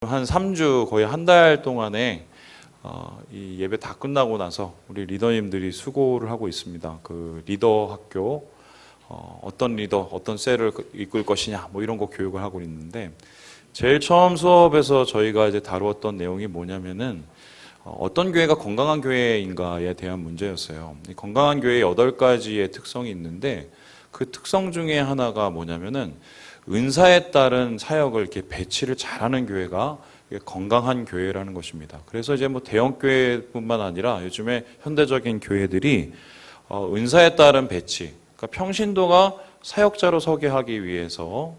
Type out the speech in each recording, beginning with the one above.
한 3주 거의 한 달 동안에 이 예배 다 끝나고 나서 우리 리더님들이 수고를 하고 있습니다. 그 리더 학교 어떤 리더, 어떤 셀을 이끌 것이냐 뭐 이런 거 교육을 하고 있는데 제일 처음 수업에서 저희가 이제 다루었던 내용이 뭐냐면은 어떤 교회가 건강한 교회인가에 대한 문제였어요. 이 건강한 교회의 8가지의 특성이 있는데 그 특성 중에 하나가 뭐냐면은 은사에 따른 사역을 이렇게 배치를 잘하는 교회가 건강한 교회라는 것입니다. 그래서 이제 뭐 대형 교회뿐만 아니라 요즘에 현대적인 교회들이 은사에 따른 배치, 그러니까 평신도가 사역자로 서게 하기 위해서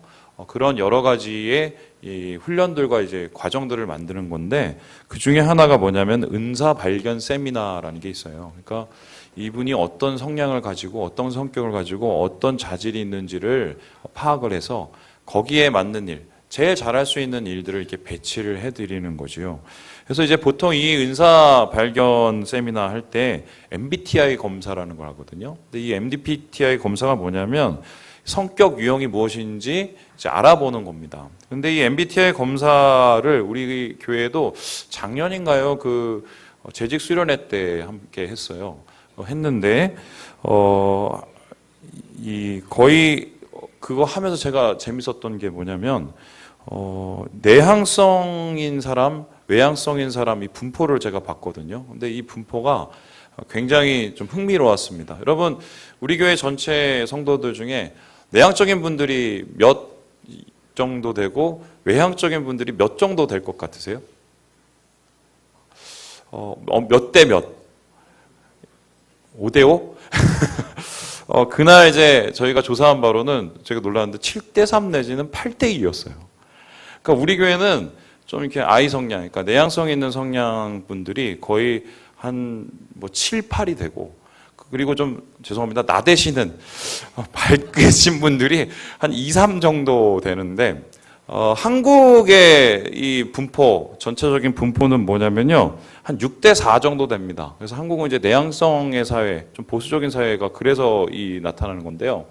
그런 여러 가지의 이 훈련들과 이제 과정들을 만드는 건데 그 중에 하나가 뭐냐면 은사 발견 세미나라는 게 있어요. 그러니까 이분이 어떤 성향을 가지고 어떤 성격을 가지고 어떤 자질이 있는지를 파악을 해서 거기에 맞는 일, 제일 잘할 수 있는 일들을 이렇게 배치를 해드리는 거지요. 그래서 이제 보통 이 은사 발견 세미나 할 때 MBTI 검사라는 걸 하거든요. 근데 이 MBTI 검사가 뭐냐면 성격 유형이 무엇인지 이제 알아보는 겁니다. 근데 이 MBTI 검사를 우리 교회도 작년인가요? 그 재직 수련회 때 함께 했어요. 했는데 이 거의 그거 하면서 제가 재밌었던 게 뭐냐면 내향성인 사람, 외향성인 사람 이 분포를 제가 봤거든요. 근데 이 분포가 굉장히 좀 흥미로웠습니다. 여러분, 우리 교회 전체 성도들 중에 내향적인 분들이 몇 정도 되고 외향적인 분들이 몇 정도 될 것 같으세요? 몇 대 몇? 5대 5? 그날 이제 저희가 조사한 바로는 제가 놀랐는데 7대 3 내지는 8대 2였어요. 그러니까 우리 교회는 좀 이렇게 아이 성향, 그러니까 내향성 있는 성향 분들이 거의 한 뭐 7, 8이 되고 그리고 좀 죄송합니다. 나대시는 밝으신 분들이 한 2, 3 정도 되는데 한국의 이 분포, 전체적인 분포는 뭐냐면요. 한 6대 4 정도 됩니다. 그래서 한국은 이제 내향성의 사회, 좀 보수적인 사회가 그래서 나타나는 건데요.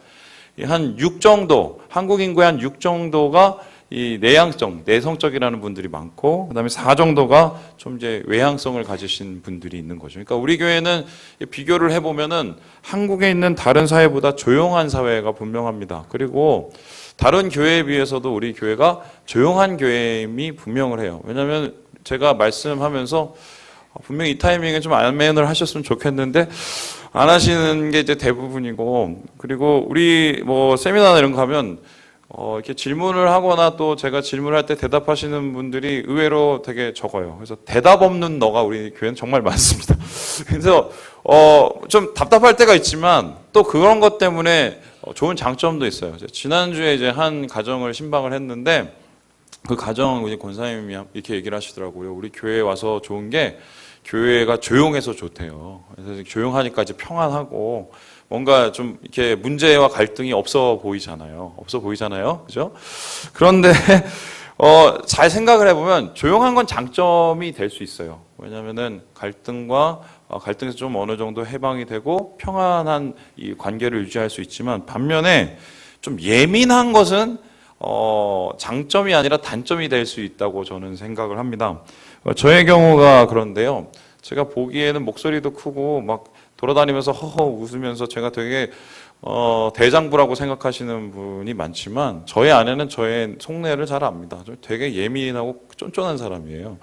한 6 정도, 한국 인구의 한 6 정도가 이 내향성, 내성적이라는 분들이 많고, 그 다음에 4 정도가 좀 이제 외향성을 가지신 분들이 있는 거죠. 그러니까 우리 교회는 비교를 해보면은 한국에 있는 다른 사회보다 조용한 사회가 분명합니다. 그리고 다른 교회에 비해서도 우리 교회가 조용한 교회임이 분명을 해요. 왜냐하면 제가 말씀하면서 분명히 이 타이밍에 좀 아멘을 하셨으면 좋겠는데 안 하시는 게 이제 대부분이고, 그리고 우리 뭐 세미나나 이런 거 가면 이렇게 질문을 하거나 또 제가 질문을 할 때 대답하시는 분들이 의외로 되게 적어요. 그래서 대답 없는 너가 우리 교회는 정말 많습니다. 그래서 좀 답답할 때가 있지만 또 그런 것 때문에 좋은 장점도 있어요. 지난주에 이제 한 가정을 신방을 했는데 그 가정 우리 권사님이 이렇게 얘기를 하시더라고요. 우리 교회에 와서 좋은 게 교회가 조용해서 좋대요. 그래서 조용하니까 이제 평안하고 뭔가 좀 이렇게 문제와 갈등이 없어 보이잖아요. 그죠? 그런데 잘 생각을 해보면 조용한 건 장점이 될 수 있어요. 왜냐하면은 갈등에서 좀 어느 정도 해방이 되고 평안한 이 관계를 유지할 수 있지만 반면에 좀 예민한 것은 장점이 아니라 단점이 될 수 있다고 저는 생각을 합니다. 저의 경우가 그런데요. 제가 보기에는 목소리도 크고 막 돌아다니면서 허허 웃으면서 제가 되게 대장부라고 생각하시는 분이 많지만 저의 아내는 저의 속내를 잘 압니다. 되게 예민하고 쫀쫀한 사람이에요.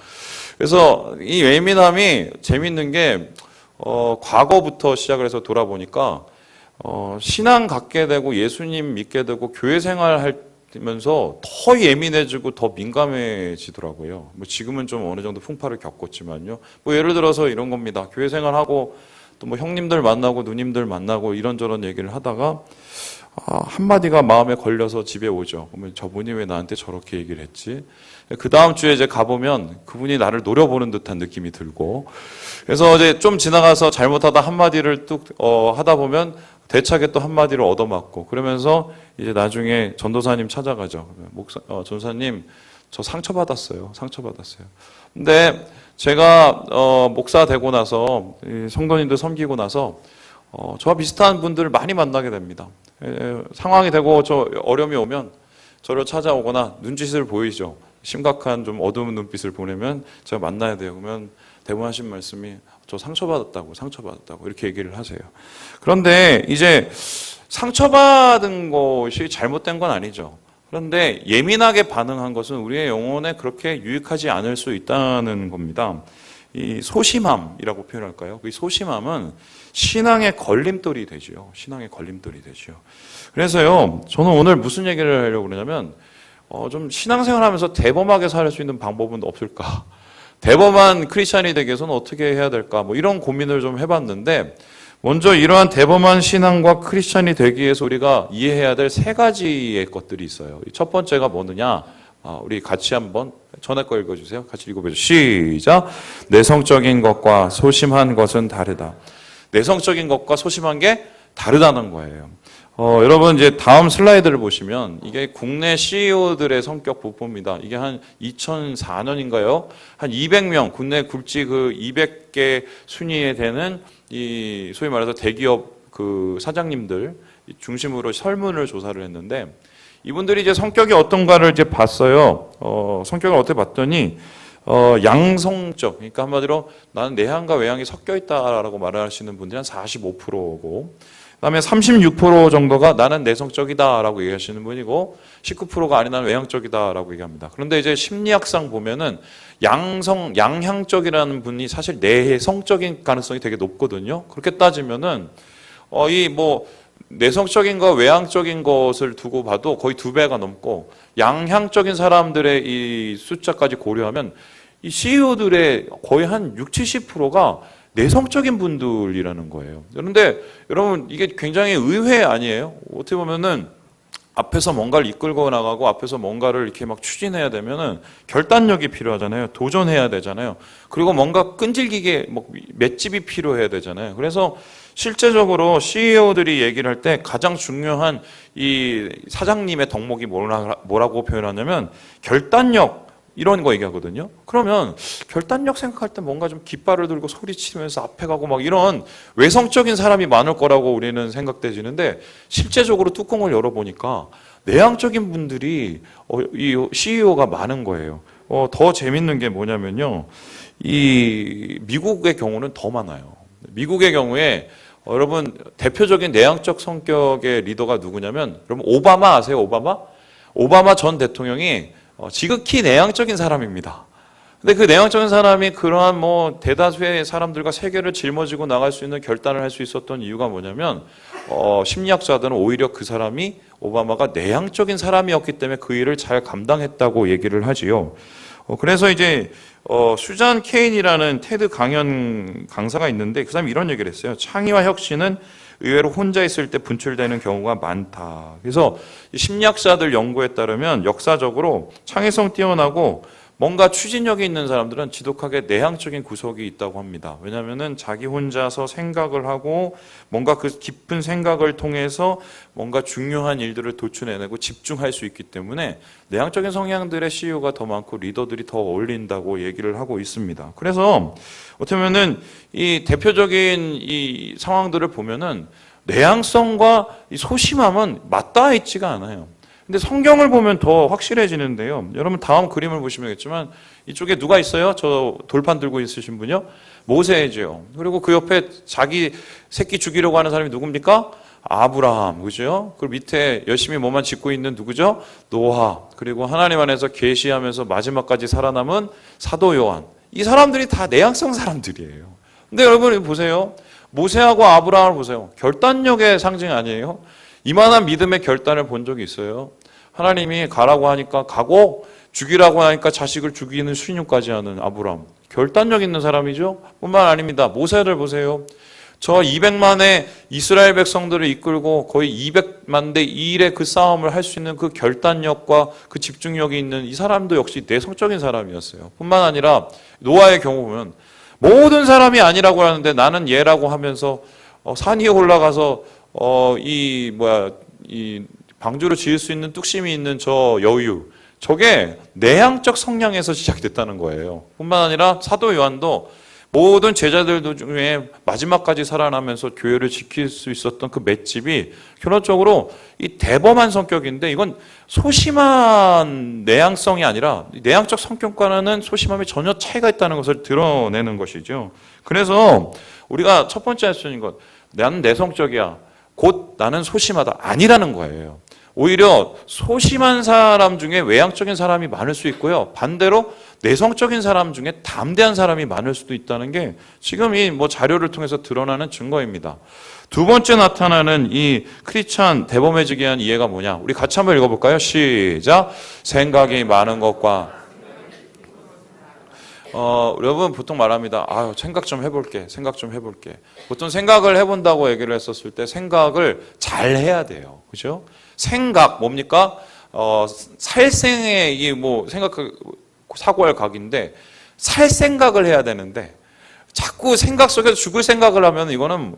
그래서 이 예민함이 재밌는 게 과거부터 시작을 해서 돌아보니까 신앙 갖게 되고 예수님 믿게 되고 교회 생활하면서 더 예민해지고 더 민감해지더라고요. 뭐 지금은 좀 어느 정도 풍파를 겪었지만요. 뭐 예를 들어서 이런 겁니다. 교회 생활하고 또 뭐 형님들 만나고 누님들 만나고 이런저런 얘기를 하다가 한마디가 마음에 걸려서 집에 오죠. 그러면 저분이 왜 나한테 저렇게 얘기를 했지? 그 다음 주에 이제 가보면 그분이 나를 노려보는 듯한 느낌이 들고, 그래서 이제 좀 지나가서 잘못하다 한마디를 뚝 하다 보면 대차게 또 한마디를 얻어맞고, 그러면서 이제 나중에 전도사님 찾아가죠. 전도사님 저 상처받았어요. 근데 제가 목사 되고 나서 성도님들 섬기고 나서 저와 비슷한 분들을 많이 만나게 됩니다. 상황이 되고 저 어려움이 오면 저를 찾아오거나 눈짓을 보이죠. 심각한 좀 어두운 눈빛을 보내면 제가 만나야 돼요. 그러면 대부분 하신 말씀이 저 상처받았다고 이렇게 얘기를 하세요. 그런데 이제 상처받은 것이 잘못된 건 아니죠. 그런데 예민하게 반응한 것은 우리의 영혼에 그렇게 유익하지 않을 수 있다는 겁니다. 이 소심함이라고 표현할까요? 이 소심함은 신앙의 걸림돌이 되죠. 신앙의 걸림돌이 되죠. 그래서요, 저는 오늘 무슨 얘기를 하려고 그러냐면, 좀 신앙생활 하면서 대범하게 살 수 있는 방법은 없을까? 대범한 크리스찬이 되기 위해서는 어떻게 해야 될까? 뭐 이런 고민을 좀 해봤는데, 먼저 이러한 대범한 신앙과 크리스찬이 되기 위해서 우리가 이해해야 될 세 가지의 것들이 있어요. 첫 번째가 뭐느냐? 우리 같이 한번 전에 거 읽어주세요. 같이 읽어보죠. 시작. 내성적인 것과 소심한 것은 다르다. 내성적인 것과 소심한 게 다르다는 거예요. 여러분 이제 다음 슬라이드를 보시면 이게 국내 CEO들의 성격 보포입니다. 이게 한 2004년인가요? 한 200명 국내 굴지 그 200개 순위에 되는 이 소위 말해서 대기업 그 사장님들 중심으로 설문을 조사를 했는데 이분들이 이제 성격이 어떤가를 이제 봤어요. 성격을 어떻게 봤더니 양성적, 그러니까 한마디로 나는 내향과 외향이 섞여 있다라고 말하시는 분들이 한 45%고, 그다음에 36% 정도가 나는 내성적이다라고 얘기하시는 분이고, 19%가 아니 나는 외향적이다라고 얘기합니다. 그런데 이제 심리학상 보면은 양향적이라는 분이 사실 내성적인 가능성이 되게 높거든요. 그렇게 따지면은 내성적인과 외향적인 것을 두고 봐도 거의 2배가 넘고 양향적인 사람들의 이 숫자까지 고려하면 이 CEO들의 거의 한 60, 70%가 내성적인 분들이라는 거예요. 그런데 여러분 이게 굉장히 의외 아니에요? 어떻게 보면은 앞에서 뭔가를 이끌고 나가고 앞에서 뭔가를 이렇게 막 추진해야 되면은 결단력이 필요하잖아요. 도전해야 되잖아요. 그리고 뭔가 끈질기게 맷집이 필요해야 되잖아요. 그래서 실제적으로 CEO들이 얘기를 할 때 가장 중요한 이 사장님의 덕목이 뭐라고 표현하냐면 결단력 이런 거 얘기하거든요. 그러면 결단력 생각할 때 뭔가 좀 깃발을 들고 소리치면서 앞에 가고 막 이런 외성적인 사람이 많을 거라고 우리는 생각되지는데 실제적으로 뚜껑을 열어보니까 내향적인 분들이 이 CEO가 많은 거예요. 더 재밌는 게 뭐냐면요. 이 미국의 경우는 더 많아요. 미국의 경우에 여러분 대표적인 내향적 성격의 리더가 누구냐면 여러분 오바마 아세요? 오바마 전 대통령이 지극히 내향적인 사람입니다. 근데 그 내향적인 사람이 그러한 대다수의 사람들과 세계를 짊어지고 나갈 수 있는 결단을 할 수 있었던 이유가 뭐냐면 심리학자들은 오히려 그 사람이 오바마가 내향적인 사람이었기 때문에 그 일을 잘 감당했다고 얘기를 하지요. 그래서 이제 수잔 케인이라는 테드 강사가 있는데 그 사람이 이런 얘기를 했어요. 창의와 혁신은 의외로 혼자 있을 때 분출되는 경우가 많다. 그래서 심리학자들 연구에 따르면 역사적으로 창의성 뛰어나고 뭔가 추진력이 있는 사람들은 지독하게 내향적인 구석이 있다고 합니다. 왜냐하면 자기 혼자서 생각을 하고 뭔가 그 깊은 생각을 통해서 뭔가 중요한 일들을 도출해내고 집중할 수 있기 때문에 내향적인 성향들의 CEO가 더 많고 리더들이 더 어울린다고 얘기를 하고 있습니다. 그래서 어떻게 보면은 이 대표적인 이 상황들을 보면은 내향성과 이 소심함은 맞닿아 있지가 않아요. 근데 성경을 보면 더 확실해지는데요. 여러분 다음 그림을 보시면 알겠지만 이쪽에 누가 있어요? 저 돌판 들고 있으신 분이요? 모세죠. 그리고 그 옆에 자기 새끼 죽이려고 하는 사람이 누굽니까? 아브라함, 그죠? 그 밑에 열심히 뭐만 짓고 있는 누구죠? 노아. 그리고 하나님 안에서 계시하면서 마지막까지 살아남은 사도 요한. 이 사람들이 다 내향성 사람들이에요. 근데 여러분 보세요. 모세하고 아브라함을 보세요. 결단력의 상징 아니에요? 이만한 믿음의 결단을 본 적이 있어요. 하나님이 가라고 하니까 가고 죽이라고 하니까 자식을 죽이는 순유까지 하는 아브라함. 결단력 있는 사람이죠. 뿐만 아닙니다. 모세를 보세요. 저 200만의 이스라엘 백성들을 이끌고 거의 200만 대 1의 그 싸움을 할 수 있는 그 결단력과 그 집중력이 있는 이 사람도 역시 내성적인 사람이었어요. 뿐만 아니라 노아의 경우 보면 모든 사람이 아니라고 하는데 나는 얘라고 하면서 산 위에 올라가서 이 방주로 지을 수 있는 뚝심이 있는 저 여유, 저게 내향적 성향에서 시작됐다는 거예요. 뿐만 아니라 사도 요한도 모든 제자들 중에 마지막까지 살아나면서 교회를 지킬 수 있었던 그 맷집이 결론적으로 이 대범한 성격인데, 이건 소심한 내향성이 아니라 내향적 성격과는 소심함이 전혀 차이가 있다는 것을 드러내는 것이죠. 그래서 우리가 첫 번째 할 수 있는 것, 나는 내성적이야, 곧 나는 소심하다, 아니라는 거예요. 오히려 소심한 사람 중에 외향적인 사람이 많을 수 있고요, 반대로 내성적인 사람 중에 담대한 사람이 많을 수도 있다는 게 지금 이 자료를 통해서 드러나는 증거입니다. 두 번째 나타나는 이 크리스찬 대범해지게 한 이해가 뭐냐? 우리 같이 한번 읽어볼까요? 시작. 생각이 많은 것과 여러분 보통 말합니다. 생각 좀 해볼게. 보통 생각을 해본다고 얘기를 했었을 때 생각을 잘 해야 돼요. 그죠? 생각 뭡니까? 살생의 사고할 각인데, 살 생각을 해야 되는데 자꾸 생각 속에서 죽을 생각을 하면 이거는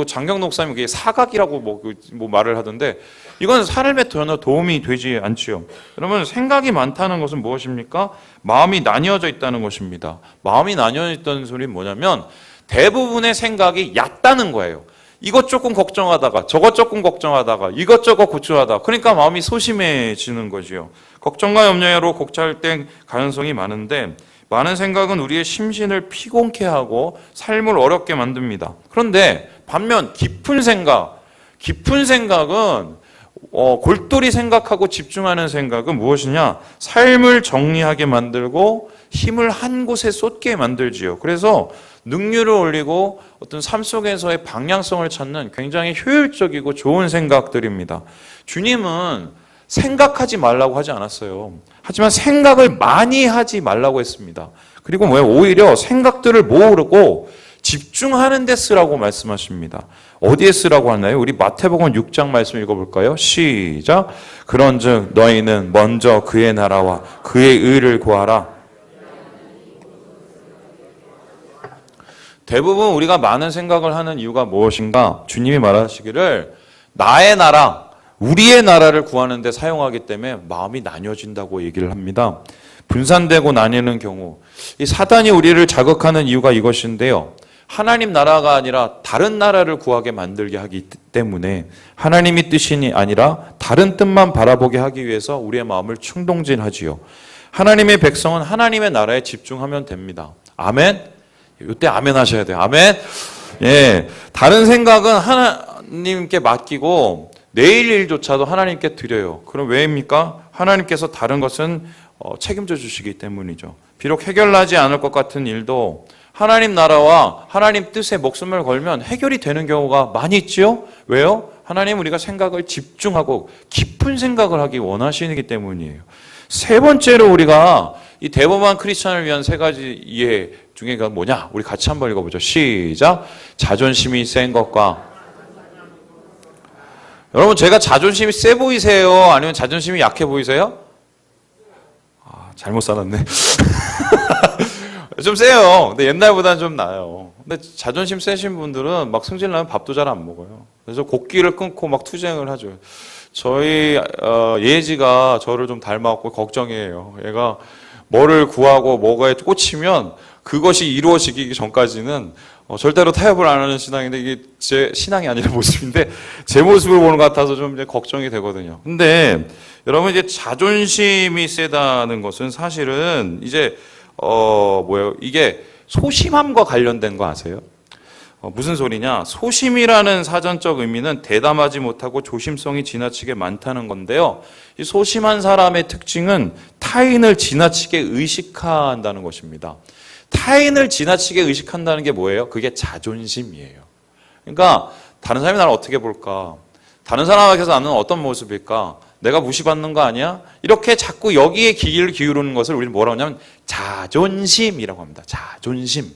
장경록 목사님이 사각이라고 말을 하던데, 이건 삶에 전혀 도움이 되지 않지요. 그러면 생각이 많다는 것은 무엇입니까? 마음이 나뉘어져 있다는 것입니다. 마음이 나뉘어져 있다는 소리는 뭐냐면 대부분의 생각이 얕다는 거예요. 이것 조금 걱정하다가 저것 조금 걱정하다가 이것저것 고쳐하다가, 그러니까 마음이 소심해지는 거지요. 걱정과 염려로 곡찰될 가능성이 많은데, 많은 생각은 우리의 심신을 피곤케 하고 삶을 어렵게 만듭니다. 그런데 반면 깊은 생각은 골똘히 생각하고 집중하는 생각은 무엇이냐? 삶을 정리하게 만들고 힘을 한 곳에 쏟게 만들지요. 그래서 능률을 올리고 어떤 삶 속에서의 방향성을 찾는 굉장히 효율적이고 좋은 생각들입니다. 주님은 생각하지 말라고 하지 않았어요. 하지만 생각을 많이 하지 말라고 했습니다. 그리고 오히려 생각들을 모으고 집중하는 데 쓰라고 말씀하십니다. 어디에 쓰라고 하나요? 우리 마태복음 6장 말씀 읽어볼까요? 시작. 그런즉 너희는 먼저 그의 나라와 그의 의를 구하라. 대부분 우리가 많은 생각을 하는 이유가 무엇인가? 주님이 말하시기를 나의 나라, 우리의 나라를 구하는 데 사용하기 때문에 마음이 나뉘어진다고 얘기를 합니다. 분산되고 나뉘는 경우, 이 사단이 우리를 자극하는 이유가 이것인데요, 하나님 나라가 아니라 다른 나라를 구하게 만들게 하기 때문에, 하나님의 뜻이 아니라 다른 뜻만 바라보게 하기 위해서 우리의 마음을 충동질하지요. 하나님의 백성은 하나님의 나라에 집중하면 됩니다. 아멘? 이때 아멘 하셔야 돼요. 아멘? 예. 다른 생각은 하나님께 맡기고 내일 일조차도 하나님께 드려요. 그럼 왜입니까? 하나님께서 다른 것은 책임져 주시기 때문이죠. 비록 해결나지 않을 것 같은 일도 하나님 나라와 하나님 뜻에 목숨을 걸면 해결이 되는 경우가 많이 있지요? 왜요? 하나님 우리가 생각을 집중하고 깊은 생각을 하기 원하시기 때문이에요. 세 번째로 우리가 이 대범한 크리스찬을 위한 세 가지 이해 중에가 뭐냐? 우리 같이 한번 읽어보죠. 시작. 자존심이 센 것과. 여러분, 제가 자존심이 세 보이세요? 아니면 자존심이 약해 보이세요? 잘못 살았네. 좀 세요. 근데 옛날보다는 좀 나아요. 근데 자존심 세신 분들은 막 승질나면 밥도 잘 안 먹어요. 그래서 곡기를 끊고 막 투쟁을 하죠. 저희 예지가 저를 좀 닮았고 걱정이에요. 얘가 뭐를 구하고 뭐가에 꽂히면 그것이 이루어지기 전까지는 절대로 타협을 안 하는 신앙인데, 이게 제 신앙이 아니라 모습인데 제 모습을 보는 것 같아서 좀 이제 걱정이 되거든요. 근데 여러분, 이제 자존심이 세다는 것은 사실은 이제 이게 소심함과 관련된 거 아세요? 무슨 소리냐? 소심이라는 사전적 의미는 대담하지 못하고 조심성이 지나치게 많다는 건데요. 이 소심한 사람의 특징은 타인을 지나치게 의식한다는 것입니다. 타인을 지나치게 의식한다는 게 뭐예요? 그게 자존심이에요. 그러니까 다른 사람이 나를 어떻게 볼까? 다른 사람에게서 나는 어떤 모습일까? 내가 무시받는 거 아니야? 이렇게 자꾸 여기에 귀를 기울이는 것을 우리는 뭐라고 하냐면 자존심이라고 합니다. 자존심.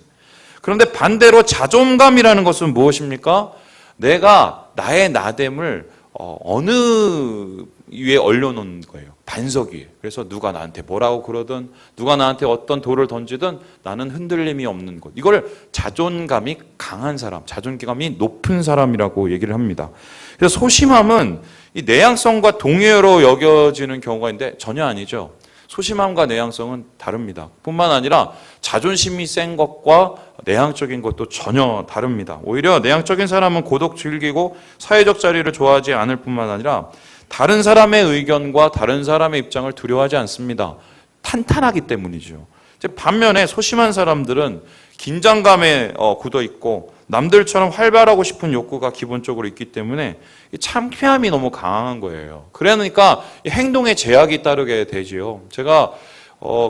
그런데 반대로 자존감이라는 것은 무엇입니까? 내가 나의 나됨을 어느 위에 올려놓는 거예요. 반석 위에. 그래서 누가 나한테 뭐라고 그러든 누가 나한테 어떤 돌을 던지든 나는 흔들림이 없는 것. 이걸 자존감이 강한 사람, 자존감이 높은 사람이라고 얘기를 합니다. 그래서 소심함은 이 내향성과 동의어로 여겨지는 경우가 있는데 전혀 아니죠. 소심함과 내향성은 다릅니다. 뿐만 아니라 자존심이 센 것과 내향적인 것도 전혀 다릅니다. 오히려 내향적인 사람은 고독 즐기고 사회적 자리를 좋아하지 않을 뿐만 아니라 다른 사람의 의견과 다른 사람의 입장을 두려워하지 않습니다. 탄탄하기 때문이죠. 반면에 소심한 사람들은 긴장감에 굳어 있고 남들처럼 활발하고 싶은 욕구가 기본적으로 있기 때문에 창피함이 너무 강한 거예요. 그러니까 행동에 제약이 따르게 되지요. 제가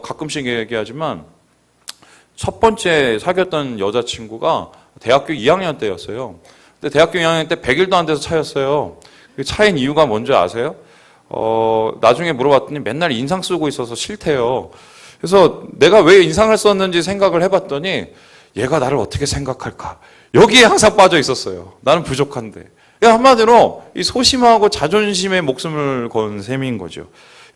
가끔씩 얘기하지만 첫 번째 사귀었던 여자친구가 대학교 2학년 때였어요. 근데 대학교 2학년 때 100일도 안 돼서 차였어요. 차인 이유가 뭔지 아세요? 나중에 물어봤더니 맨날 인상 쓰고 있어서 싫대요. 그래서 내가 왜 인상을 썼는지 생각을 해봤더니 얘가 나를 어떻게 생각할까? 여기에 항상 빠져 있었어요. 나는 부족한데. 한마디로 이 소심하고 자존심에 목숨을 건 셈인 거죠.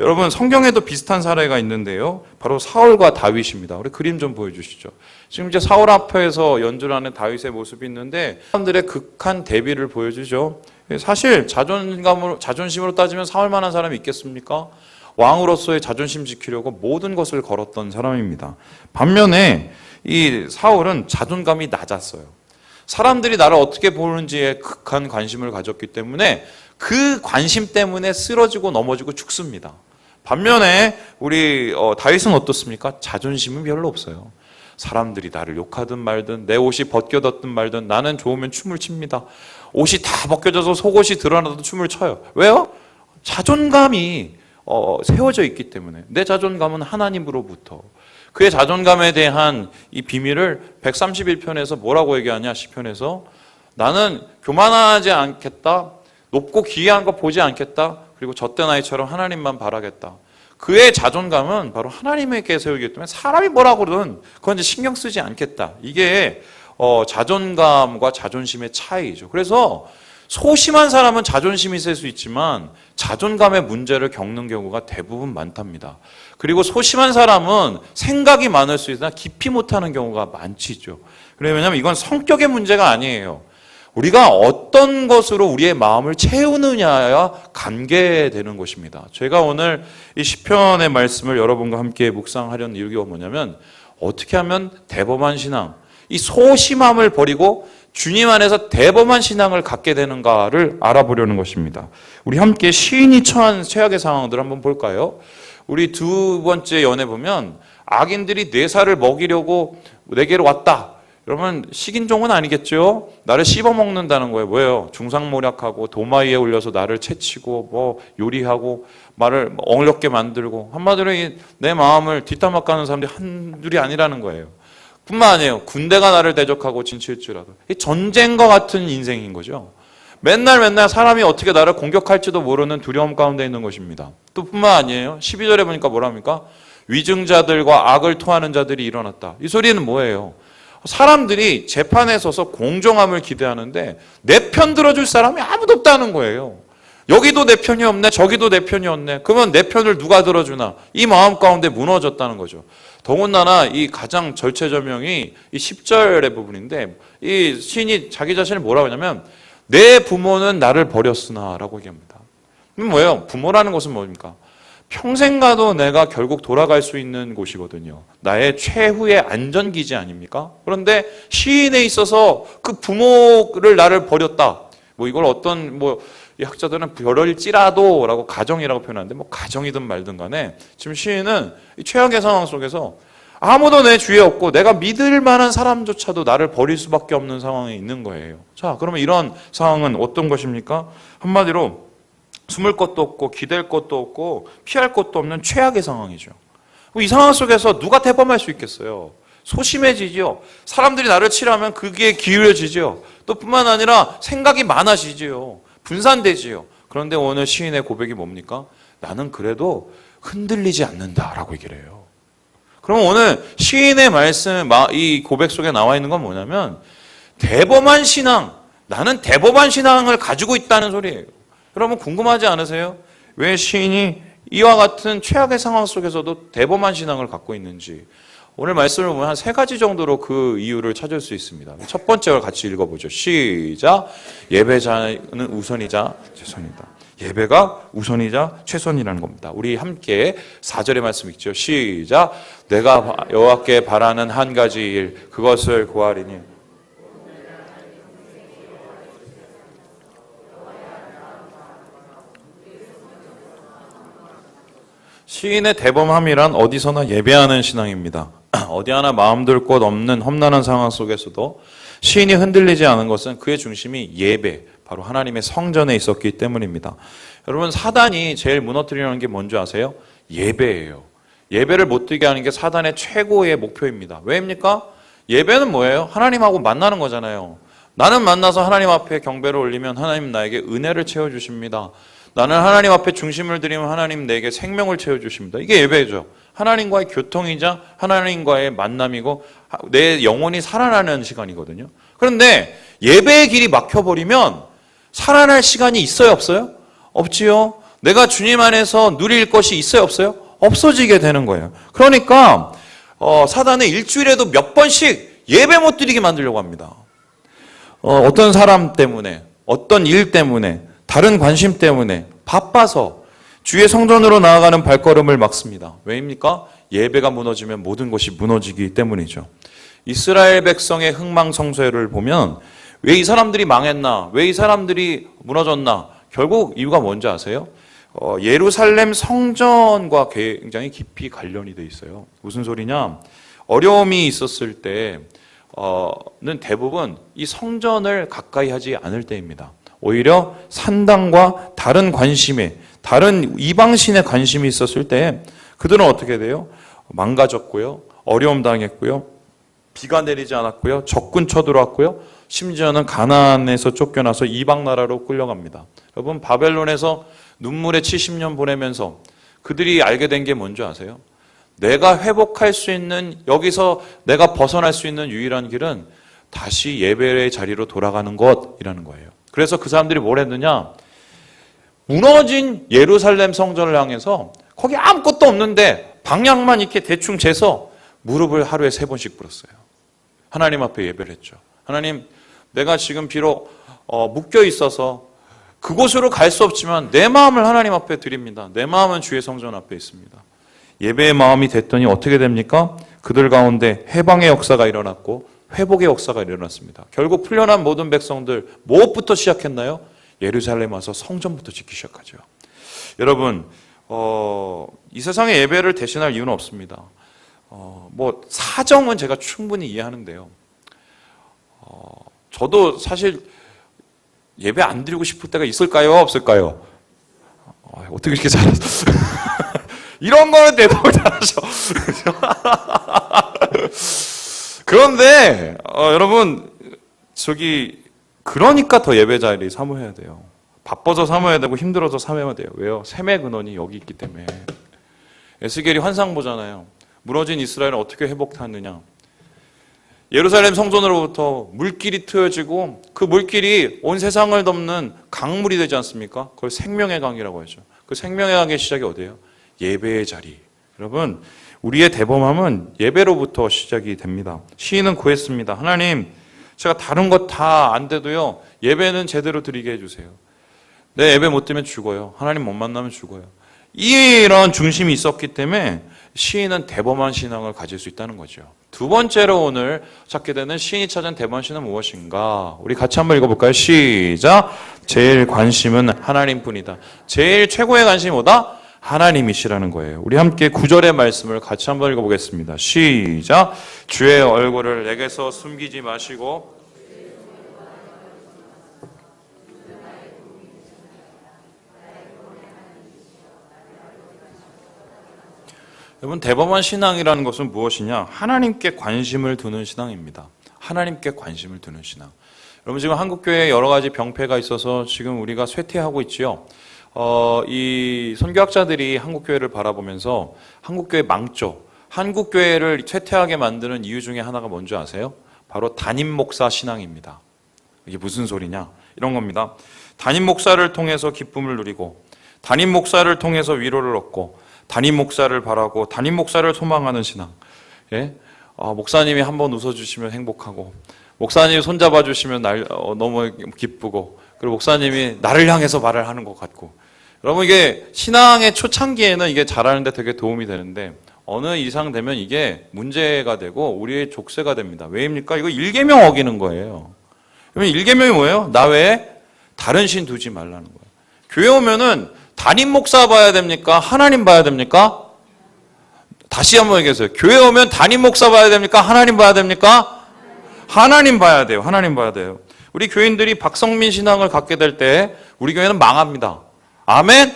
여러분 성경에도 비슷한 사례가 있는데요. 바로 사울과 다윗입니다. 우리 그림 좀 보여주시죠. 지금 이제 사울 앞에서 연주를 하는 다윗의 모습이 있는데 사람들의 극한 대비를 보여주죠. 사실 자존심으로 따지면 사울 만한 사람이 있겠습니까? 왕으로서의 자존심 지키려고 모든 것을 걸었던 사람입니다. 반면에 이 사울은 자존감이 낮았어요. 사람들이 나를 어떻게 보는지에 극한 관심을 가졌기 때문에 그 관심 때문에 쓰러지고 넘어지고 죽습니다. 반면에 우리 다윗은 어떻습니까? 자존심은 별로 없어요. 사람들이 나를 욕하든 말든 내 옷이 벗겨졌든 말든 나는 좋으면 춤을 춥니다. 옷이 다 벗겨져서 속옷이 드러나도 춤을 춰요. 왜요? 자존감이 세워져 있기 때문에. 내 자존감은 하나님으로부터. 그의 자존감에 대한 이 비밀을 131편에서 뭐라고 얘기하냐? 시편에서 나는 교만하지 않겠다. 높고 기이한 거 보지 않겠다. 그리고 젖된 아이처럼 하나님만 바라겠다. 그의 자존감은 바로 하나님에게 세우기 때문에 사람이 뭐라고 그러든 그건 이제 신경 쓰지 않겠다. 이게 자존감과 자존심의 차이죠. 그래서 소심한 사람은 자존심이 셀 수 있지만 자존감의 문제를 겪는 경우가 대부분 많답니다. 그리고 소심한 사람은 생각이 많을 수 있으나 깊이 못하는 경우가 많지죠. 왜냐하면 이건 성격의 문제가 아니에요. 우리가 어떤 것으로 우리의 마음을 채우느냐야 관계되는 것입니다. 제가 오늘 이 시편의 말씀을 여러분과 함께 묵상하려는 이유가 뭐냐면 어떻게 하면 대범한 신앙, 이 소심함을 버리고 주님 안에서 대범한 신앙을 갖게 되는가를 알아보려는 것입니다. 우리 함께 시인이 처한 최악의 상황들을 한번 볼까요? 우리 두 번째 연애 보면 악인들이 내 살을 먹이려고 내게로 왔다. 그러면 식인종은 아니겠죠? 나를 씹어먹는다는 거예요. 뭐예요? 중상모략하고 도마위에 올려서 나를 채치고 뭐 요리하고 말을 어렵게 만들고 한마디로 내 마음을 뒷담화 까는 사람들이 한둘이 아니라는 거예요. 뿐만 아니에요. 군대가 나를 대적하고 진칠지라도. 전쟁과 같은 인생인 거죠. 맨날 사람이 어떻게 나를 공격할지도 모르는 두려움 가운데 있는 것입니다. 또 뿐만 아니에요. 12절에 보니까 뭐랍니까? 위증자들과 악을 토하는 자들이 일어났다. 이 소리는 뭐예요? 사람들이 재판에 서서 공정함을 기대하는데 내 편 들어줄 사람이 아무도 없다는 거예요. 여기도 내 편이 없네, 저기도 내 편이 없네. 그러면 내 편을 누가 들어주나? 이 마음 가운데 무너졌다는 거죠. 더군다나 이 가장 절체절명이 이 10절의 부분인데 이 시인이 자기 자신을 뭐라고 하냐면 내 부모는 나를 버렸으나 라고 얘기합니다. 뭐예요? 부모라는 것은 뭡니까? 평생 가도 내가 결국 돌아갈 수 있는 곳이거든요. 나의 최후의 안전기지 아닙니까? 그런데 시인에 있어서 그 부모를 나를 버렸다. 이걸 어떤 이 학자들은 별을지라도 라고 가정이라고 표현하는데 가정이든 말든 간에 지금 시인은 이 최악의 상황 속에서 아무도 내 주위에 없고 내가 믿을 만한 사람조차도 나를 버릴 수밖에 없는 상황에 있는 거예요. 자, 그러면 이런 상황은 어떤 것입니까? 한마디로 숨을 것도 없고 기댈 것도 없고 피할 것도 없는 최악의 상황이죠. 이 상황 속에서 누가 대범할 수 있겠어요? 소심해지죠. 사람들이 나를 치려면 그게 기울여지죠. 또 뿐만 아니라 생각이 많아지죠. 분산되지요. 그런데 오늘 시인의 고백이 뭡니까? 나는 그래도 흔들리지 않는다라고 얘기를 해요. 그럼 오늘 시인의 말씀, 이 고백 속에 나와 있는 건 뭐냐면 대범한 신앙, 나는 대범한 신앙을 가지고 있다는 소리예요. 여러분 궁금하지 않으세요? 왜 시인이 이와 같은 최악의 상황 속에서도 대범한 신앙을 갖고 있는지. 오늘 말씀을 보면 한 3가지 정도로 그 이유를 찾을 수 있습니다. 첫 번째를 같이 읽어보죠. 시작. 예배자는 우선이자 최선이다. 예배가 우선이자 최선이라는 겁니다. 우리 함께 4절의 말씀 읽죠. 시작. 내가 여호와께 바라는 한 가지 일 그것을 구하리니 시인의 대범함이란 어디서나 예배하는 신앙입니다. 어디 하나 마음 둘 곳 없는 험난한 상황 속에서도 시인이 흔들리지 않은 것은 그의 중심이 예배, 바로 하나님의 성전에 있었기 때문입니다. 여러분, 사단이 제일 무너뜨리려는 게 뭔지 아세요? 예배예요. 예배를 못 드리게 하는 게 사단의 최고의 목표입니다. 왜입니까? 예배는 뭐예요? 하나님하고 만나는 거잖아요. 나는 만나서 하나님 앞에 경배를 올리면 하나님 나에게 은혜를 채워주십니다. 나는 하나님 앞에 중심을 드리면 하나님 내게 생명을 채워주십니다. 이게 예배죠. 하나님과의 교통이자 하나님과의 만남이고 내 영혼이 살아나는 시간이거든요. 그런데 예배의 길이 막혀버리면 살아날 시간이 있어요, 없어요? 없지요. 내가 주님 안에서 누릴 것이 있어요, 없어요? 없어지게 되는 거예요. 그러니까 사단은 일주일에도 몇 번씩 예배 못 드리게 만들려고 합니다. 어떤 사람 때문에, 어떤 일 때문에, 다른 관심 때문에 바빠서 주의 성전으로 나아가는 발걸음을 막습니다. 왜입니까? 예배가 무너지면 모든 것이 무너지기 때문이죠. 이스라엘 백성의 흥망성쇠를 보면 왜 이 사람들이 망했나? 왜 이 사람들이 무너졌나? 결국 이유가 뭔지 아세요? 예루살렘 성전과 굉장히 깊이 관련이 돼 있어요. 무슨 소리냐? 어려움이 있었을 때는 대부분 이 성전을 가까이 하지 않을 때입니다. 오히려 산당과 다른 관심에, 다른 이방신의 관심이 있었을 때 그들은 어떻게 돼요? 망가졌고요. 어려움 당했고요. 비가 내리지 않았고요. 적군 쳐들어왔고요. 심지어는 가나안에서 쫓겨나서 이방 나라로 끌려갑니다. 여러분, 바벨론에서 눈물의 70년 보내면서 그들이 알게 된 게 뭔지 아세요? 내가 회복할 수 있는, 여기서 내가 벗어날 수 있는 유일한 길은 다시 예배의 자리로 돌아가는 것이라는 거예요. 그래서 그 사람들이 뭘 했느냐? 무너진 예루살렘 성전을 향해서 거기 아무것도 없는데 방향만 이렇게 대충 재서 무릎을 하루에 3번씩 꿇었어요. 하나님 앞에 예배를 했죠. 하나님, 내가 지금 비록 묶여 있어서 그곳으로 갈 수 없지만 내 마음을 하나님 앞에 드립니다. 내 마음은 주의 성전 앞에 있습니다. 예배의 마음이 됐더니 어떻게 됩니까? 그들 가운데 해방의 역사가 일어났고 회복의 역사가 일어났습니다. 결국 풀려난 모든 백성들 무엇부터 시작했나요? 예루살렘 와서 성전부터 짓기 시작하죠. 여러분, 이 세상의 예배를 대신할 이유는 없습니다. 사정은 제가 충분히 이해하는데요. 저도 사실 예배 안 드리고 싶을 때가 있을까요? 없을까요? 어떻게 이렇게 잘하셨어? 이런 거는 대답을 잘하셔. 그런데 여러분, 그러니까 더 예배 자리를 사모해야 돼요. 바빠서 사모해야 되고 힘들어서 사모해야 돼요. 왜요? 샘의 근원이 여기 있기 때문에. 에스겔이 환상 보잖아요. 무너진 이스라엘은 어떻게 회복하느냐. 예루살렘 성전으로부터 물길이 트여지고 그 물길이 온 세상을 덮는 강물이 되지 않습니까? 그걸 생명의 강이라고 하죠. 그 생명의 강의 시작이 어디예요? 예배의 자리. 여러분, 우리의 대범함은 예배로부터 시작이 됩니다. 시인은 구했습니다. 하나님, 제가 다른 것 다 안 돼도요, 예배는 제대로 드리게 해주세요. 내 예배 못 드리면 죽어요. 하나님 못 만나면 죽어요. 이런 중심이 있었기 때문에 시인은 대범한 신앙을 가질 수 있다는 거죠. 두 번째로 오늘 찾게 되는 시인이 찾은 대범한 신앙은 무엇인가? 우리 같이 한번 읽어볼까요? 시작! 제일 관심은 하나님뿐이다. 제일 최고의 관심이 뭐다? 하나님이시라는 거예요. 우리 함께 9절의 말씀을 같이 한번 읽어보겠습니다. 시작! 주의 얼굴을 내게서 숨기지 마시고 여러분, 대범한 신앙이라는 것은 무엇이냐? 하나님께 관심을 두는 신앙입니다. 하나님께 관심을 두는 신앙. 여러분, 지금 한국교회에 여러 가지 병폐가 있어서 지금 우리가 쇠퇴하고 있지요. 이 선교학자들이 한국교회를 바라보면서 한국교회 망조, 한국교회를 쇠퇴하게 만드는 이유 중에 하나가 뭔지 아세요? 바로 담임 목사 신앙입니다. 이게 무슨 소리냐? 이런 겁니다. 담임 목사를 통해서 기쁨을 누리고, 담임 목사를 통해서 위로를 얻고, 담임 목사를 바라고 담임 목사를 소망하는 신앙. 예? 목사님이 한번 웃어주시면 행복하고, 목사님이 손잡아 주시면 너무 기쁘고, 그리고 목사님이 나를 향해서 말을 하는 것 같고, 여러분 이게 신앙의 초창기에는 이게 잘하는데 되게 도움이 되는데 어느 이상 되면 이게 문제가 되고 우리의 족쇄가 됩니다. 왜입니까? 이거 일계명 어기는 거예요. 그러면 일계명이 뭐예요? 나 외에 다른 신 두지 말라는 거예요. 교회 오면은 담임 목사 봐야 됩니까? 하나님 봐야 됩니까? 다시 한번 얘기해서요. 교회 오면 담임 목사 봐야 됩니까? 하나님 봐야 됩니까? 하나님 봐야 돼요. 하나님 봐야 돼요. 우리 교인들이 박성민 신앙을 갖게 될 때 우리 교회는 망합니다. 아멘?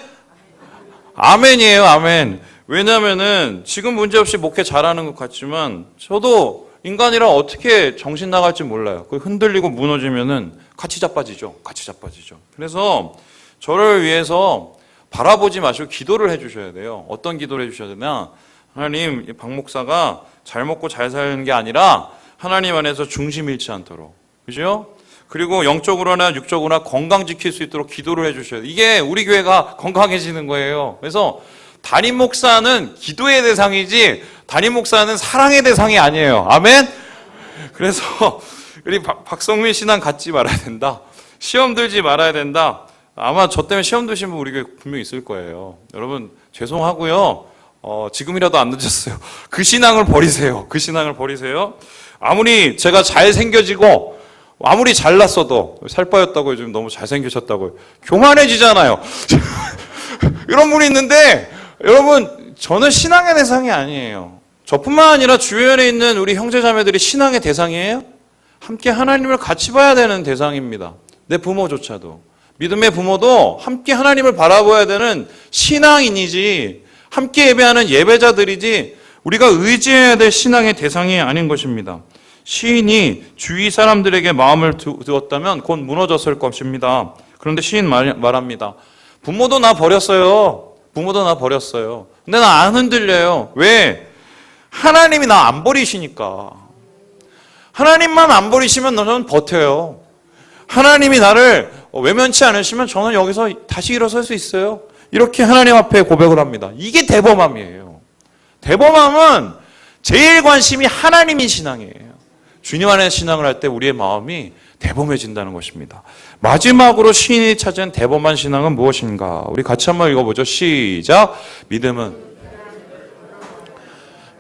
아멘이에요. 아멘. 왜냐하면은 지금 문제없이 목회 잘하는 것 같지만 저도 인간이라 어떻게 정신 나갈지 몰라요. 그 흔들리고 무너지면은 같이 자빠지죠. 같이 자빠지죠. 그래서 저를 위해서 바라보지 마시고 기도를 해주셔야 돼요. 어떤 기도를 해주셔야 되나? 하나님, 박 목사가 잘 먹고 잘 사는 게 아니라 하나님 안에서 중심 잃지 않도록. 그죠? 그리고 영적으로나 육적으로나 건강 지킬 수 있도록 기도를 해주셔야 돼요. 이게 우리 교회가 건강해지는 거예요. 그래서 담임 목사는 기도의 대상이지 담임 목사는 사랑의 대상이 아니에요. 아멘? 그래서 우리 박성민 신앙 갖지 말아야 된다. 시험 들지 말아야 된다. 아마 저 때문에 시험 드신 분 우리 교회 분명히 있을 거예요. 여러분 죄송하고요. 지금이라도 안 늦었어요. 그 신앙을 버리세요. 그 신앙을 버리세요. 아무리 제가 잘생겨지고 아무리 잘났어도 살 빠졌다고 요즘 너무 잘생기셨다고 교만해지잖아요. 이런 분이 있는데 여러분 저는 신앙의 대상이 아니에요. 저뿐만 아니라 주변에 있는 우리 형제자매들이 신앙의 대상이에요. 함께 하나님을 같이 봐야 되는 대상입니다. 내 부모조차도. 믿음의 부모도 함께 하나님을 바라봐야 되는 신앙인이지 함께 예배하는 예배자들이지 우리가 의지해야 될 신앙의 대상이 아닌 것입니다. 시인이 주위 사람들에게 마음을 두었다면 곧 무너졌을 것입니다. 그런데 시인 말합니다. 부모도 나 버렸어요. 부모도 나 버렸어요. 근데 나 안 흔들려요. 왜? 하나님이 나 안 버리시니까. 하나님만 안 버리시면 저는 버텨요. 하나님이 나를 외면치 않으시면 저는 여기서 다시 일어설 수 있어요. 이렇게 하나님 앞에 고백을 합니다. 이게 대범함이에요. 대범함은 제일 관심이 하나님인 신앙이에요. 주님 안에 신앙을 할 때 우리의 마음이 대범해진다는 것입니다. 마지막으로 시인이 찾은 대범한 신앙은 무엇인가? 우리 같이 한번 읽어보죠. 시작. 믿음은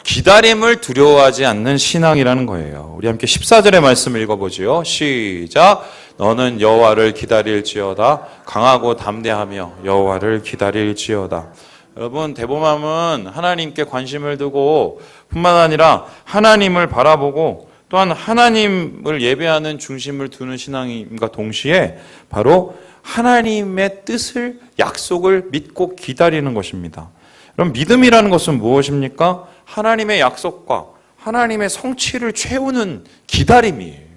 기다림을 두려워하지 않는 신앙이라는 거예요. 우리 함께 14절의 말씀을 읽어보지요. 시작. 너는 여호와를 기다릴지어다. 강하고 담대하며 여호와를 기다릴지어다. 여러분 대범함은 하나님께 관심을 두고 뿐만 아니라 하나님을 바라보고 또한 하나님을 예배하는 중심을 두는 신앙임과 동시에 바로 하나님의 뜻을 약속을 믿고 기다리는 것입니다. 그럼 믿음이라는 것은 무엇입니까? 하나님의 약속과 하나님의 성취를 채우는 기다림이에요.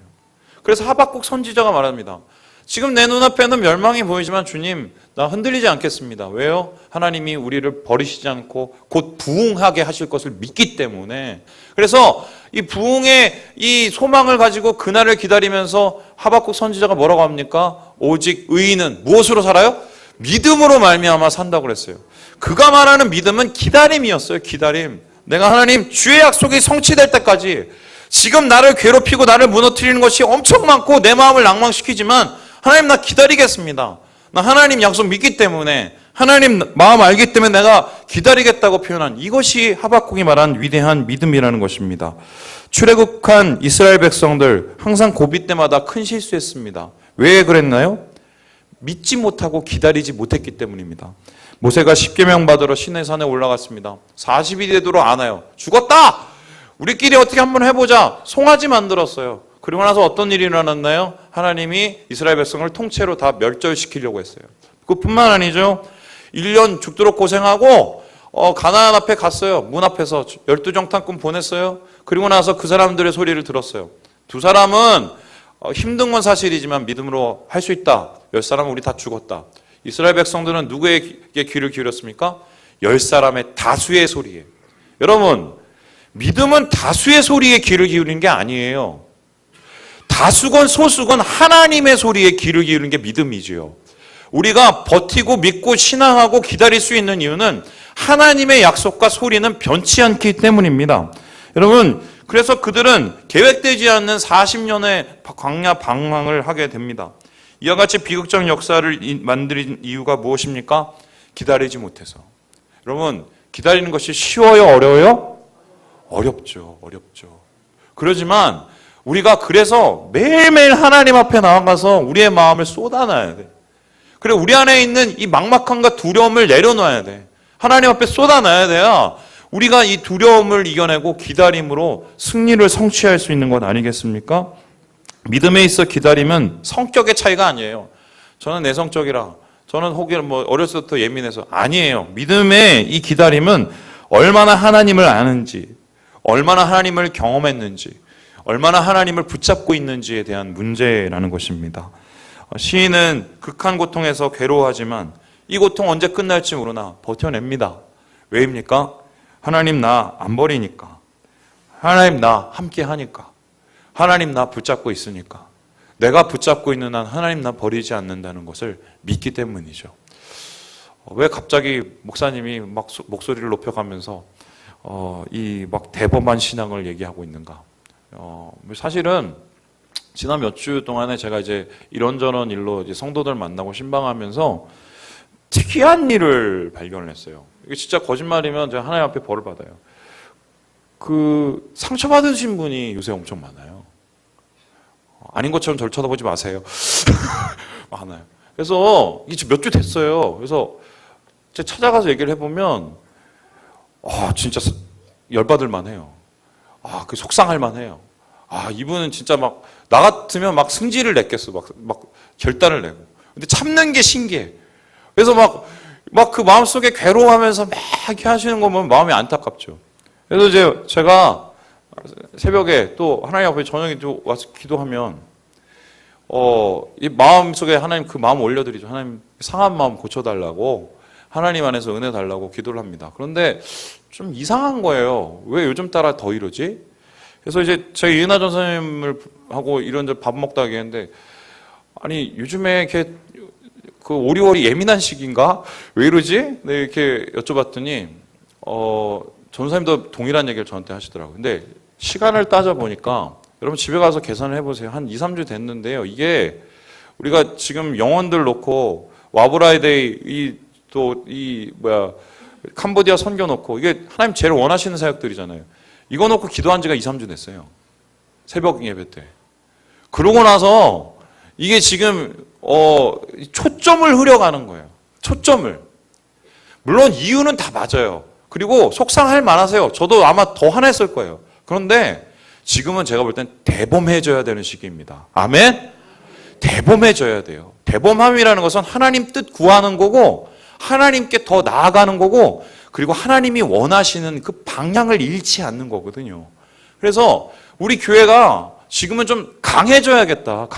그래서 하박국 선지자가 말합니다. 지금 내 눈앞에는 멸망이 보이지만 주님 나 흔들리지 않겠습니다. 왜요? 하나님이 우리를 버리시지 않고 곧 부흥하게 하실 것을 믿기 때문에. 그래서 이 부흥의 이 소망을 가지고 그날을 기다리면서 하박국 선지자가 뭐라고 합니까? 오직 의인은 무엇으로 살아요? 믿음으로 말미암아 산다고 그랬어요. 그가 말하는 믿음은 기다림이었어요. 기다림. 내가 하나님 주의 약속이 성취될 때까지 지금 나를 괴롭히고 나를 무너뜨리는 것이 엄청 많고 내 마음을 낭망시키지만 하나님 나 기다리겠습니다. 나 하나님 약속 믿기 때문에 하나님 마음 알기 때문에 내가 기다리겠다고 표현한 이것이 하박국이 말한 위대한 믿음이라는 것입니다. 출애굽한 이스라엘 백성들 항상 고비 때마다 큰 실수했습니다. 왜 그랬나요? 믿지 못하고 기다리지 못했기 때문입니다. 모세가 십계명 받으러 시내산에 올라갔습니다. 40이 되도록 안 와요. 죽었다! 우리끼리 어떻게 한번 해보자. 송아지 만들었어요. 그리고 나서 어떤 일이 일어났나요? 하나님이 이스라엘 백성을 통째로 다 멸절시키려고 했어요. 그뿐만 아니죠. 1년 죽도록 고생하고 가나안 앞에 갔어요. 문 앞에서 12정탐꾼 보냈어요. 그리고 나서 그 사람들의 소리를 들었어요. 두 사람은 힘든 건 사실이지만 믿음으로 할 수 있다. 10사람은 우리 다 죽었다. 이스라엘 백성들은 누구에게 귀를 기울였습니까? 10사람의 다수의 소리에. 여러분, 믿음은 다수의 소리에 귀를 기울이는 게 아니에요. 다수건 소수건 하나님의 소리에 귀를 기울이는 게 믿음이지요. 우리가 버티고 믿고 신앙하고 기다릴 수 있는 이유는 하나님의 약속과 소리는 변치 않기 때문입니다. 여러분, 그래서 그들은 계획되지 않는 40년의 광야 방황을 하게 됩니다. 이와 같이 비극적 역사를 만든 이유가 무엇입니까? 기다리지 못해서. 여러분, 기다리는 것이 쉬워요? 어려워요? 어렵죠. 그러지만 우리가 그래서 매일매일 하나님 앞에 나아가서 우리의 마음을 쏟아놔야 돼. 그래, 우리 안에 있는 이 막막함과 두려움을 내려놔야 돼. 하나님 앞에 쏟아놔야 돼야 우리가 이 두려움을 이겨내고 기다림으로 승리를 성취할 수 있는 것 아니겠습니까? 믿음에 있어 기다림은 성격의 차이가 아니에요. 저는 내성적이라, 저는 혹은 어렸을 때부터 예민해서, 아니에요. 믿음의 이 기다림은 얼마나 하나님을 아는지, 얼마나 하나님을 경험했는지, 얼마나 하나님을 붙잡고 있는지에 대한 문제라는 것입니다. 시인은 극한 고통에서 괴로워하지만 이 고통 언제 끝날지 모르나 버텨냅니다. 왜입니까? 하나님 나 안 버리니까. 하나님 나 함께 하니까. 하나님 나 붙잡고 있으니까. 내가 붙잡고 있는 한 하나님 나 버리지 않는다는 것을 믿기 때문이죠. 왜 갑자기 목사님이 막 목소리를 높여가면서 이 막 대범한 신앙을 얘기하고 있는가? 사실은 지난 몇 주 동안에 제가 이제 이런저런 일로 이제 성도들 만나고 신방하면서 특이한 일을 발견을 했어요. 이게 진짜 거짓말이면 제가 하나님 앞에 벌을 받아요. 그 상처받으신 분이 요새 엄청 많아요. 아닌 것처럼 저를 쳐다보지 마세요. 많아요. 그래서 이게 몇 주 됐어요. 그래서 제가 찾아가서 얘기를 해보면 진짜 열받을 만해요. 그 속상할 만해요. 이분은 진짜 막 나 같으면 막 승질을 냈겠어. 막 결단을 내고. 근데 참는 게 신기해. 그래서 막 그 마음속에 괴로워하면서 막 이렇게 하시는 거 보면 마음이 안타깝죠. 그래서 이제 제가 새벽에 또 하나님 앞에 저녁에 또 와서 기도하면 이 마음속에 하나님 그 마음 올려드리죠. 하나님 상한 마음 고쳐달라고, 하나님 안에서 은혜 달라고 기도를 합니다. 그런데 좀 이상한 거예요. 왜 요즘 따라 더 이러지? 그래서 이제 저희 이은하 전사님을 하고 이런저런 밥 먹다 얘기했는데, 아니 요즘에 이렇게 그 오리월이 예민한 시기인가? 왜 이러지? 네, 이렇게 여쭤봤더니 전사님도 동일한 얘기를 저한테 하시더라고요. 근데 시간을 따져보니까, 여러분 집에 가서 계산을 해보세요. 한 2, 3주 됐는데요. 이게 우리가 지금 영혼들 놓고 와브라이데이 캄보디아 선교 놓고, 이게 하나님 제일 원하시는 사역들이잖아요. 이거 놓고 기도한 지가 2, 3주 됐어요. 새벽 예배 때. 그러고 나서 이게 지금 초점을 흐려가는 거예요. 초점을. 물론 이유는 다 맞아요. 그리고 속상할 만하세요. 저도 아마 더 화냈을 거예요. 그런데 지금은 제가 볼 땐 대범해져야 되는 시기입니다. 아멘? 대범해져야 돼요. 대범함이라는 것은 하나님 뜻 구하는 거고, 하나님께 더 나아가는 거고, 그리고 하나님이 원하시는 그 방향을 잃지 않는 거거든요. 그래서 우리 교회가 지금은 좀 강해져야겠다.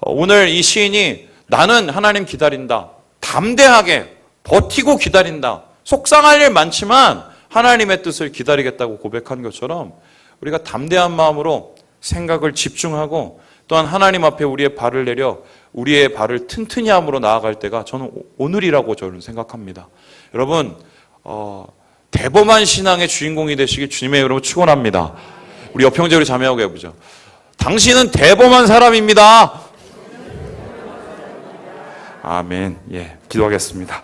오늘 이 시인이 나는 하나님 기다린다. 담대하게 버티고 기다린다. 속상할 일 많지만 하나님의 뜻을 기다리겠다고 고백한 것처럼 우리가 담대한 마음으로 생각을 집중하고, 또한 하나님 앞에 우리의 발을 내려 우리의 발을 튼튼히 함으로 나아갈 때가 저는 오늘이라고 저는 생각합니다. 여러분 대범한 신앙의 주인공이 되시길 주님의 이름으로 축원합니다. 우리 옆 형제 우리 자매하고 해보죠. 당신은 대범한 사람입니다. 아멘. 기도하겠습니다.